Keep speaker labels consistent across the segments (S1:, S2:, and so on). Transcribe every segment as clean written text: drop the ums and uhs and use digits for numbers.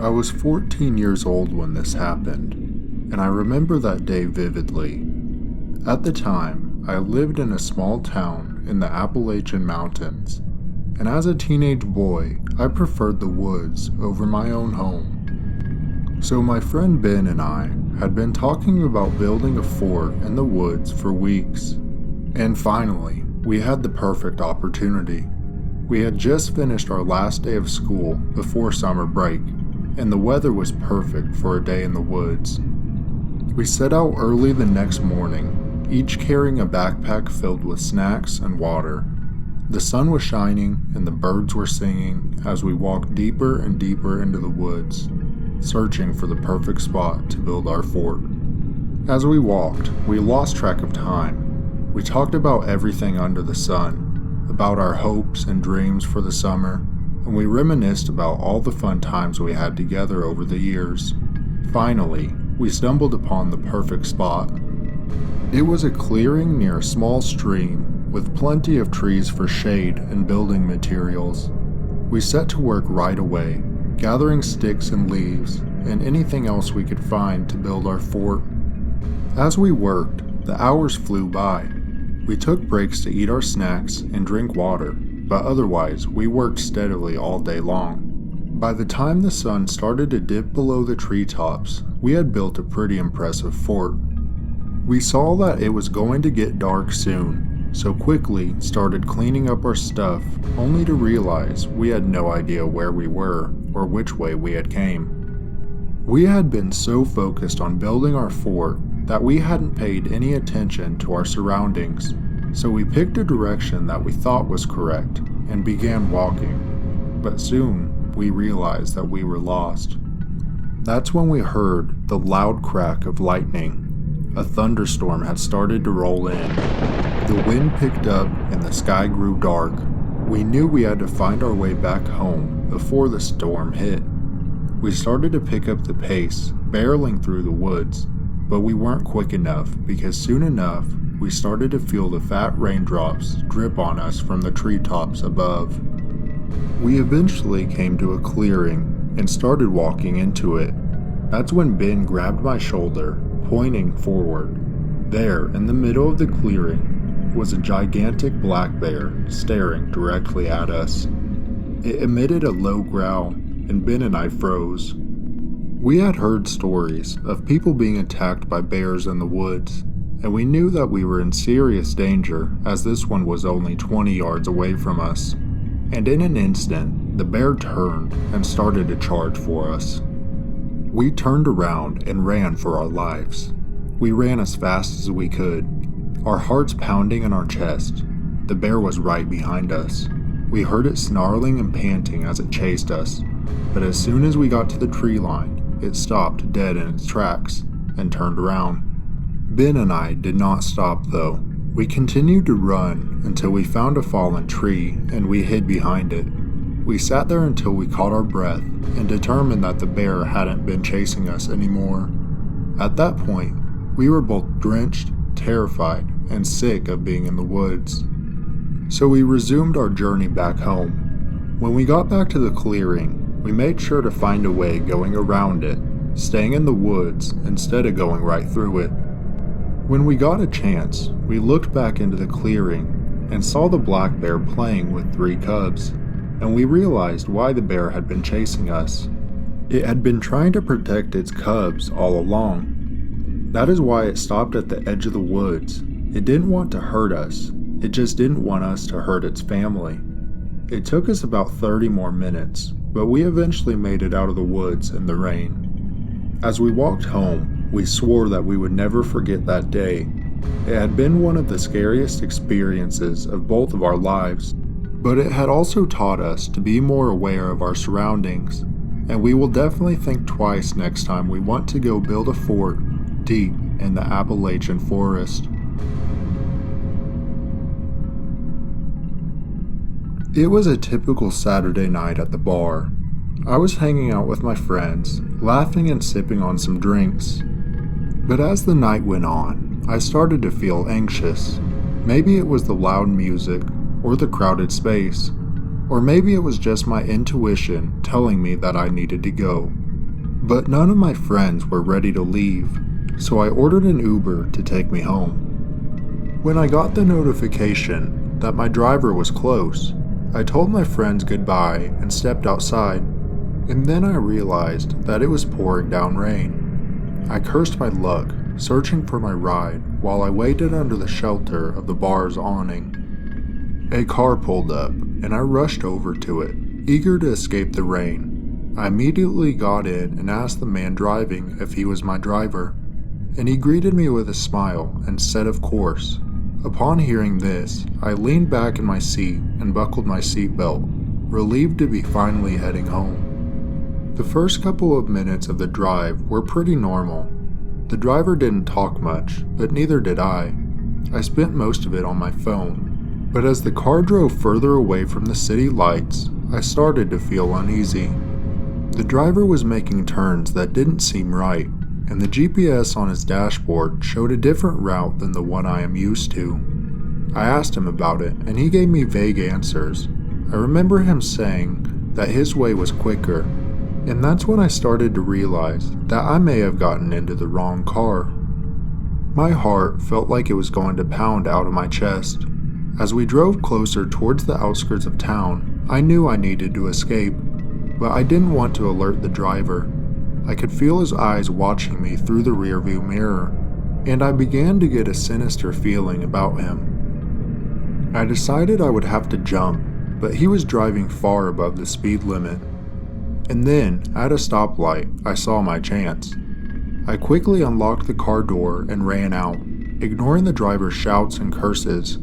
S1: I was 14 years old when this happened, and I remember that day vividly. At the time, I lived in a small town in the Appalachian Mountains, and as a teenage boy, I preferred the woods over my own home. So my friend Ben and I had been talking about building a fort in the woods for weeks, and finally, we had the perfect opportunity. We had just finished our last day of school before summer break, and the weather was perfect for a day in the woods. We set out early the next morning, each carrying a backpack filled with snacks and water. The sun was shining and the birds were singing as we walked deeper and deeper into the woods, searching for the perfect spot to build our fort. As we walked, we lost track of time. We talked about everything under the sun, about our hopes and dreams for the summer, and we reminisced about all the fun times we had together over the years. Finally, we stumbled upon the perfect spot. It was a clearing near a small stream with plenty of trees for shade and building materials. We set to work right away, gathering sticks and leaves and anything else we could find to build our fort. As we worked, the hours flew by. We took breaks to eat our snacks and drink water, but otherwise we worked steadily all day long. By the time the sun started to dip below the treetops, we had built a pretty impressive fort. We saw that it was going to get dark soon, so quickly started cleaning up our stuff, only to realize we had no idea where we were or which way we had came. We had been so focused on building our fort that we hadn't paid any attention to our surroundings, so we picked a direction that we thought was correct and began walking, but soon we realized that we were lost. That's when we heard the loud crack of lightning. A thunderstorm had started to roll in. The wind picked up and the sky grew dark. We knew we had to find our way back home before the storm hit. We started to pick up the pace, barreling through the woods, but we weren't quick enough because soon enough we started to feel the fat raindrops drip on us from the treetops above. We eventually came to a clearing and started walking into it. That's when Ben grabbed my shoulder, pointing forward. There, in the middle of the clearing, was a gigantic black bear staring directly at us. It emitted a low growl, and Ben and I froze. We had heard stories of people being attacked by bears in the woods, and we knew that we were in serious danger as this one was only 20 yards away from us. And in an instant, the bear turned and started to charge for us. We turned around and ran for our lives. We ran as fast as we could, our hearts pounding in our chest. The bear was right behind us. We heard it snarling and panting as it chased us, but as soon as we got to the tree line, it stopped dead in its tracks and turned around. Ben and I did not stop though. We continued to run until we found a fallen tree and we hid behind it. We sat there until we caught our breath and determined that the bear hadn't been chasing us anymore. At that point, we were both drenched, terrified, and sick of being in the woods. So we resumed our journey back home. When we got back to the clearing, we made sure to find a way going around it, staying in the woods instead of going right through it. When we got a chance, we looked back into the clearing and saw the black bear playing with 3 cubs, and we realized why the bear had been chasing us. It had been trying to protect its cubs all along. That is why it stopped at the edge of the woods. It didn't want to hurt us, it just didn't want us to hurt its family. It took us about 30 more minutes, but we eventually made it out of the woods in the rain. As we walked home, we swore that we would never forget that day. It had been one of the scariest experiences of both of our lives, but it had also taught us to be more aware of our surroundings, and we will definitely think twice next time we want to go build a fort deep in the Appalachian forest. It was a typical Saturday night at the bar. I was hanging out with my friends, laughing and sipping on some drinks. But as the night went on, I started to feel anxious. Maybe it was the loud music, or the crowded space, or maybe it was just my intuition telling me that I needed to go. But none of my friends were ready to leave, so I ordered an Uber to take me home. When I got the notification that my driver was close, I told my friends goodbye and stepped outside, and then I realized that it was pouring down rain. I cursed my luck, searching for my ride while I waited under the shelter of the bar's awning. A car pulled up, and I rushed over to it, eager to escape the rain. I immediately got in and asked the man driving if he was my driver, and he greeted me with a smile and said of course. Upon hearing this, I leaned back in my seat and buckled my seatbelt, relieved to be finally heading home. The first couple of minutes of the drive were pretty normal. The driver didn't talk much, but neither did I. I spent most of it on my phone, but as the car drove further away from the city lights, I started to feel uneasy. The driver was making turns that didn't seem right, and the GPS on his dashboard showed a different route than the one I am used to. I asked him about it, and he gave me vague answers. I remember him saying that his way was quicker, and that's when I started to realize that I may have gotten into the wrong car. My heart felt like it was going to pound out of my chest. As we drove closer towards the outskirts of town, I knew I needed to escape, but I didn't want to alert the driver. I could feel his eyes watching me through the rearview mirror, and I began to get a sinister feeling about him. I decided I would have to jump, but he was driving far above the speed limit. And then, at a stoplight, I saw my chance. I quickly unlocked the car door and ran out, ignoring the driver's shouts and curses.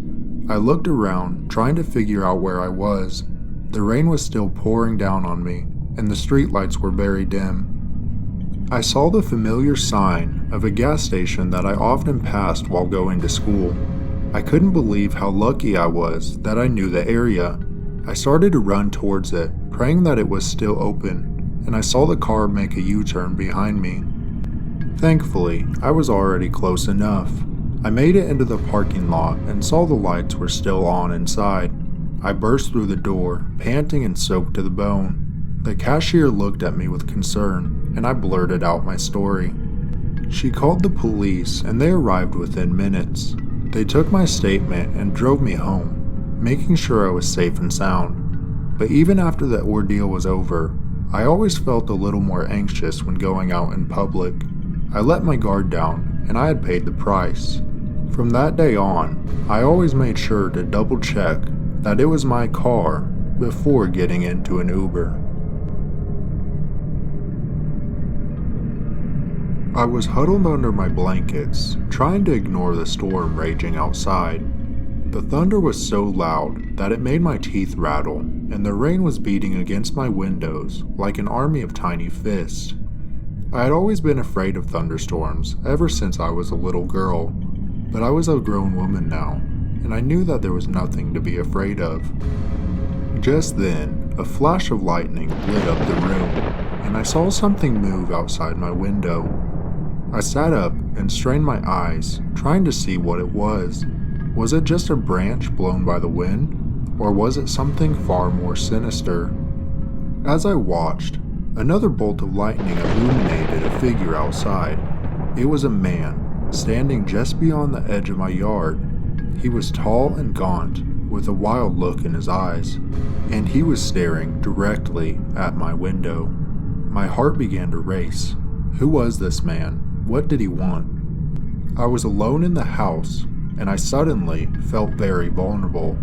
S1: I looked around, trying to figure out where I was. The rain was still pouring down on me, and the streetlights were very dim. I saw the familiar sign of a gas station that I often passed while going to school. I couldn't believe how lucky I was that I knew the area. I started to run towards it, praying that it was still open, and I saw the car make a U-turn behind me. Thankfully, I was already close enough. I made it into the parking lot and saw the lights were still on inside. I burst through the door, panting and soaked to the bone. The cashier looked at me with concern, and I blurted out my story. She called the police, and they arrived within minutes. They took my statement and drove me home, making sure I was safe and sound. But even after the ordeal was over, I always felt a little more anxious when going out in public. I let my guard down, and I had paid the price. From that day on, I always made sure to double check that it was my car before getting into an Uber. I was huddled under my blankets, trying to ignore the storm raging outside. The thunder was so loud that it made my teeth rattle, and the rain was beating against my windows like an army of tiny fists. I had always been afraid of thunderstorms ever since I was a little girl, but I was a grown woman now, and I knew that there was nothing to be afraid of. Just then, a flash of lightning lit up the room, and I saw something move outside my window. I sat up and strained my eyes, trying to see what it was. Was it just a branch blown by the wind, or was it something far more sinister? As I watched, another bolt of lightning illuminated a figure outside. It was a man, standing just beyond the edge of my yard. He was tall and gaunt, with a wild look in his eyes, and he was staring directly at my window. My heart began to race. Who was this man? What did he want? I was alone in the house, and I suddenly felt very vulnerable.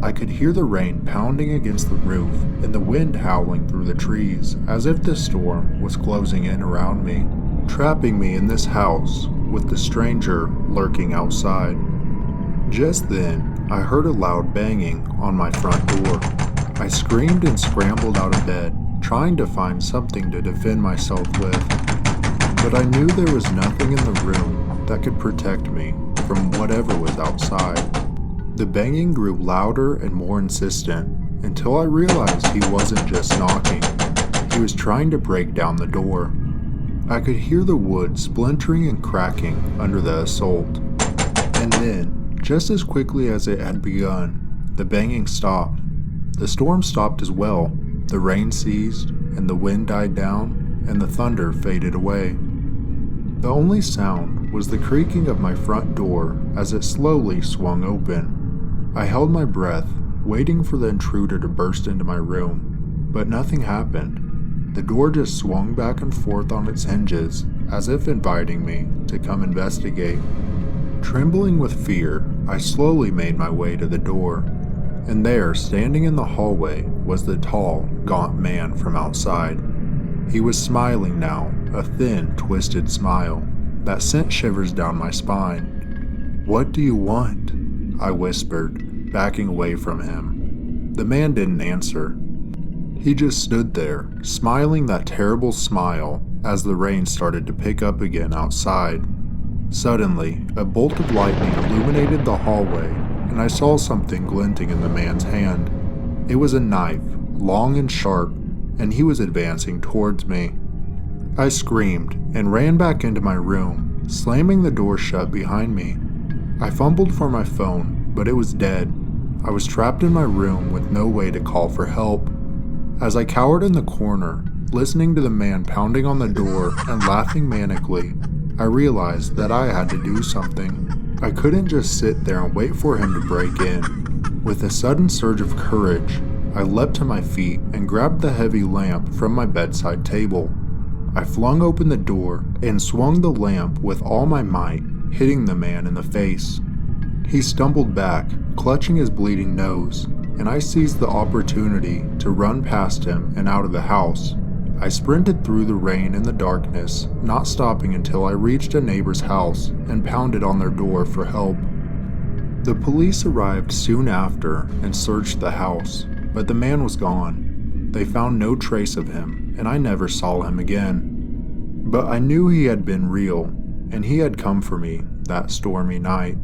S1: I could hear the rain pounding against the roof and the wind howling through the trees as if the storm was closing in around me, trapping me in this house with the stranger lurking outside. Just then, I heard a loud banging on my front door. I screamed and scrambled out of bed, trying to find something to defend myself with. But I knew there was nothing in the room that could protect me from whatever was outside. The banging grew louder and more insistent until I realized he wasn't just knocking. He was trying to break down the door. I could hear the wood splintering and cracking under the assault. And then, just as quickly as it had begun, the banging stopped. The storm stopped as well. The rain ceased, and the wind died down, and the thunder faded away. The only sound was the creaking of my front door as it slowly swung open. I held my breath, waiting for the intruder to burst into my room, but nothing happened. The door just swung back and forth on its hinges, as if inviting me to come investigate. Trembling with fear, I slowly made my way to the door, and there, standing in the hallway, was the tall, gaunt man from outside. He was smiling now, a thin, twisted smile that sent shivers down my spine. "What do you want?" I whispered, backing away from him. The man didn't answer. He just stood there, smiling that terrible smile as the rain started to pick up again outside. Suddenly, a bolt of lightning illuminated the hallway, and I saw something glinting in the man's hand. It was a knife, long and sharp, and he was advancing towards me. I screamed and ran back into my room, slamming the door shut behind me. I fumbled for my phone, but it was dead. I was trapped in my room with no way to call for help. As I cowered in the corner, listening to the man pounding on the door and laughing manically, I realized that I had to do something. I couldn't just sit there and wait for him to break in. With a sudden surge of courage, I leapt to my feet and grabbed the heavy lamp from my bedside table. I flung open the door and swung the lamp with all my might, hitting the man in the face. He stumbled back, clutching his bleeding nose, and I seized the opportunity to run past him and out of the house. I sprinted through the rain and the darkness, not stopping until I reached a neighbor's house and pounded on their door for help. The police arrived soon after and searched the house, but the man was gone. They found no trace of him, and I never saw him again. But I knew he had been real, and he had come for me that stormy night.